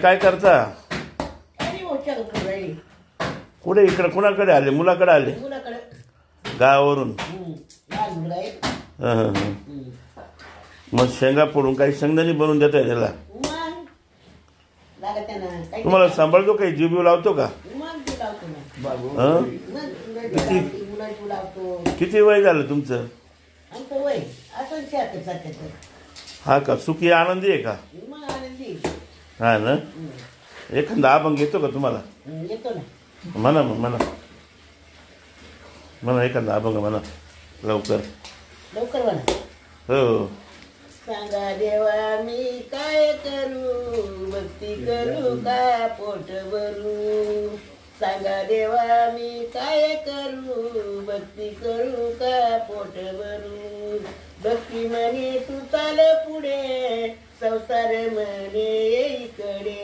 काय करता? अरे मोठ्या लोकांकडे. कुठे इकडे कुणाकडे आले? मुलाकडे आले मुलाकडे. गावावरून. लहान मुलं आहे. हं, हं, हं. मग शेंगा फोडून काही शेंगदाणी बनवून देता त्याला? मग लागत आहे ना. काही तुम्हाला सांभाळतो काही जीव लावतो का? मग जीव लावतो ना. हं? मग मुलं जीव लावतो. किती वय झालं तुमचं? आमचं वय असं 76-77. हा का? सुखी आनंदी आहे का? मग आनंदी. हा ना. एखादा अभंग येतो का तुम्हाला? येतो ना. म्हणा मग म्हणा म्हणा एखादा अभंग म्हणा लवकर. लवकर म्हणा. हो. सांगा देवा मी काय करू, भक्ती करू का पोट भरू. सांगा देवा मी काय करू, भक्ती करू का पोट भरू. भक्ती म्हणे तू चाल पुढे, संसार म्हणे इकडे.